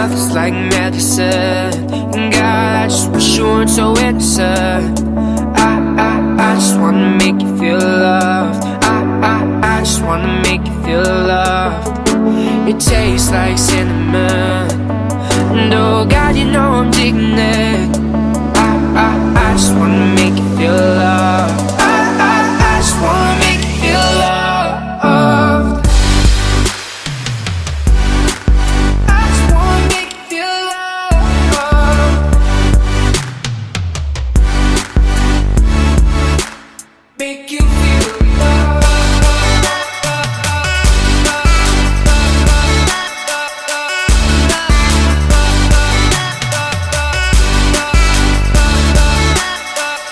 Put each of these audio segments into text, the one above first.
mouth is like medicine. And God, I just wish you weren't so innocent. I just wanna make you feel loved. I just wanna make you feel loved. It tastes like cinnamon, and oh God, you know I'm digging it. I just wanna make you feel loved. I just wanna make you feel loved. I just wanna make you feel loved. Make you feel loved.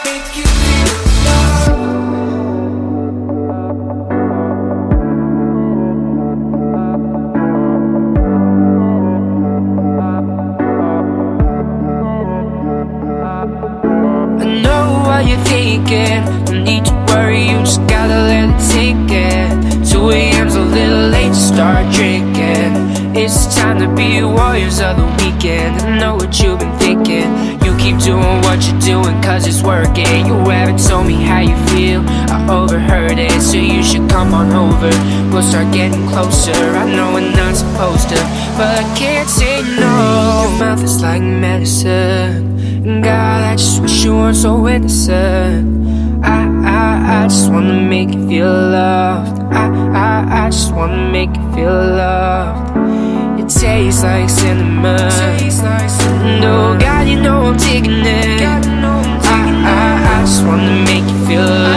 Make you feel loved. I know what you're thinking. No need to worry, you just gotta let it sink in. 2 a.m.'s a little late to start drinking. It's time to be warriors of the weekend. I know what you've been thinking. You keep doing what you're doing cause it's working. You haven't told me how you feel, I overheard it. So you should come on over, we'll start getting closer. I know we're not supposed to, but I can't say no. Your mouth is like medicine, and God, I just wish you weren't so innocent. I just wanna make you feel loved. I just wanna make you feel loved. It tastes like cinnamon, and oh God, you know I'm digging it. I just wanna make you feel loved.